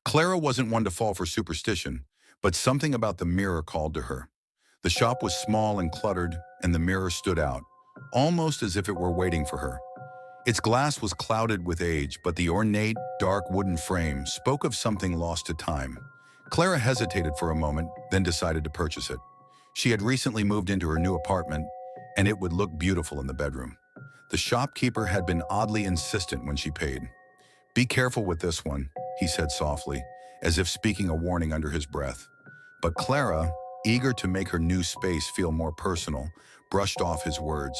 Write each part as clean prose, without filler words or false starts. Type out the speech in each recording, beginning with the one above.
Clara wasn't one to fall for superstition, but something about the mirror called to her. The shop was small and cluttered, and the mirror stood out, almost as if it were waiting for her. Its glass was clouded with age, but the ornate, dark wooden frame spoke of something lost to time. Clara hesitated for a moment, then decided to purchase it. She had recently moved into her new apartment, and it would look beautiful in the bedroom. The shopkeeper had been oddly insistent when she paid. "Be careful with this one," he said softly, as if speaking a warning under his breath. But Clara, eager to make her new space feel more personal, brushed off his words.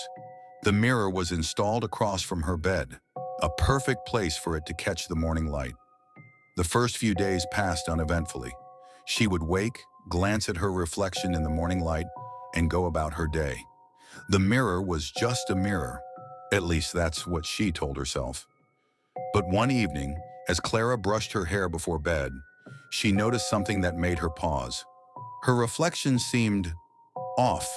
The mirror was installed across from her bed, a perfect place for it to catch the morning light. The first few days passed uneventfully. She would wake, glance at her reflection in the morning light, and go about her day. The mirror was just a mirror. At least that's what she told herself. But one evening, as Clara brushed her hair before bed, she noticed something that made her pause. Her reflection seemed off.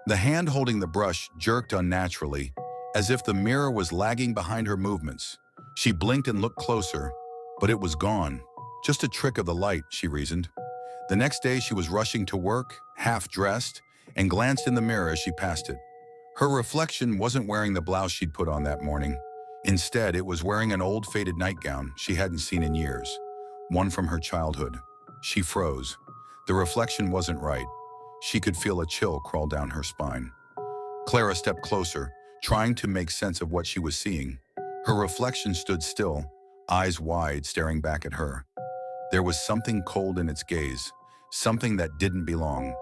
The hand holding the brush jerked unnaturally, as if the mirror was lagging behind her movements. She blinked and looked closer, but it was gone. Just a trick of the light, she reasoned. The next day she was rushing to work, half-dressed, and glanced in the mirror as she passed it. Her reflection wasn't wearing the blouse she'd put on that morning. Instead, it was wearing an old faded nightgown she hadn't seen in years, one from her childhood. She froze. The reflection wasn't right. She could feel a chill crawl down her spine. Clara stepped closer, trying to make sense of what she was seeing. Her reflection stood still, eyes wide, staring back at her. There was something cold in its gaze, something that didn't belong.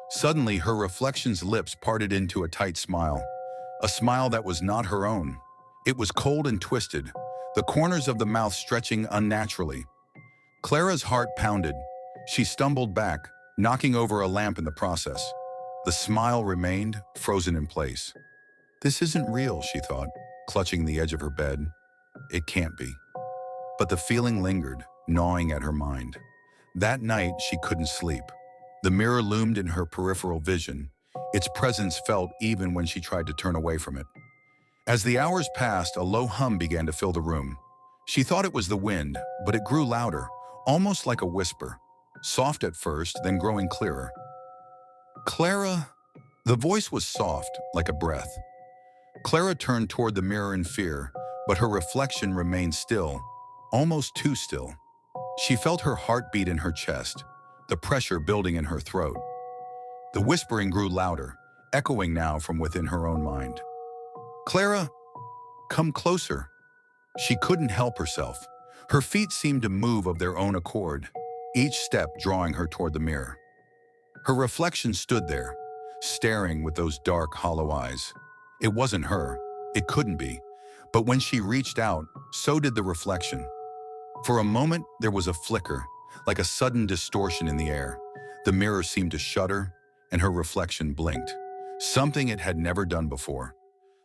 Suddenly, her reflection's lips parted into a tight smile, a smile that was not her own. It was cold and twisted, the corners of the mouth stretching unnaturally. Clara's heart pounded. She stumbled back, knocking over a lamp in the process. The smile remained, frozen in place. "This isn't real," she thought, clutching the edge of her bed. "It can't be." But the feeling lingered, gnawing at her mind. That night, she couldn't sleep. The mirror loomed in her peripheral vision. Its presence felt even when she tried to turn away from it. As the hours passed, a low hum began to fill the room. She thought it was the wind, but it grew louder, almost like a whisper. Soft at first, then growing clearer. "Clara?" The voice was soft, like a breath. Clara turned toward the mirror in fear, but her reflection remained still, almost too still. She felt her heart beat in her chest, the pressure building in her throat. The whispering grew louder, echoing now from within her own mind. "Clara, come closer." She couldn't help herself. Her feet seemed to move of their own accord, each step drawing her toward the mirror. Her reflection stood there, staring with those dark, hollow eyes. It wasn't her. It couldn't be. But when she reached out, so did the reflection. For a moment, there was a flicker, like a sudden distortion in the air. The mirror seemed to shudder, and her reflection blinked, something it had never done before.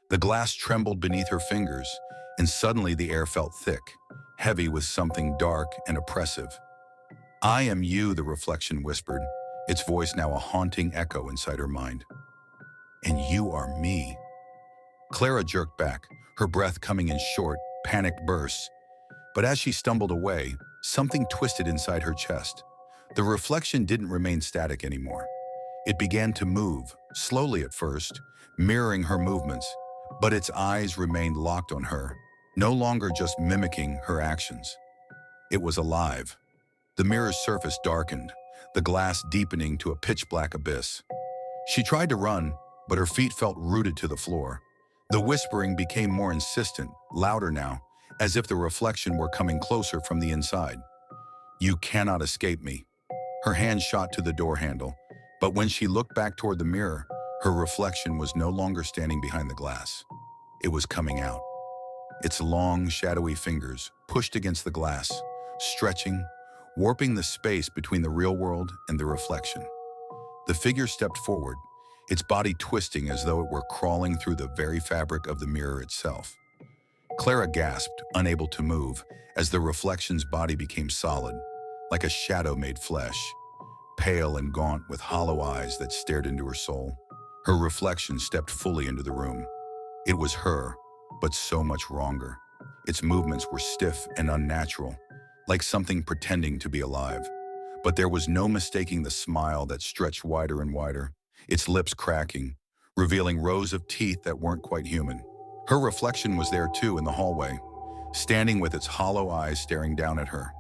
The glass trembled beneath her fingers, and suddenly the air felt thick, heavy with something dark and oppressive. "I am you," the reflection whispered, its voice now a haunting echo inside her mind. "And you are me." Clara jerked back, her breath coming in short, panicked bursts. But as she stumbled away, something twisted inside her chest. The reflection didn't remain static anymore. It began to move, slowly at first, mirroring her movements, but its eyes remained locked on her, no longer just mimicking her actions. It was alive. The mirror's surface darkened, the glass deepening to a pitch-black abyss. She tried to run, but her feet felt rooted to the floor. The whispering became more insistent, louder now, as if the reflection were coming closer from the inside. "You cannot escape me." Her hand shot to the door handle, but when she looked back toward the mirror, her reflection was no longer standing behind the glass. It was coming out. Its long, shadowy fingers pushed against the glass, stretching, warping the space between the real world and the reflection. The figure stepped forward, its body twisting as though it were crawling through the very fabric of the mirror itself. Clara gasped, unable to move, as the reflection's body became solid, like a shadow made flesh, pale and gaunt with hollow eyes that stared into her soul. Her reflection stepped fully into the room. It was her, but so much wronger. Its movements were stiff and unnatural, like something pretending to be alive. But there was no mistaking the smile that stretched wider and wider, its lips cracking, revealing rows of teeth that weren't quite human. Her reflection was there too in the hallway, standing with its hollow eyes staring down at her.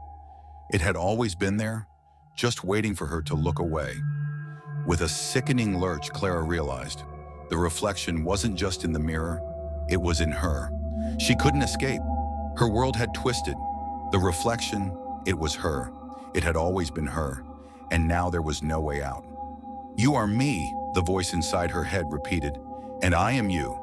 It had always been there, just waiting for her to look away. With a sickening lurch, Clara realized the reflection wasn't just in the mirror, it was in her. She couldn't escape. Her world had twisted. The reflection, it was her. It had always been her, and now there was no way out. "You are me," the voice inside her head repeated, "and I am you."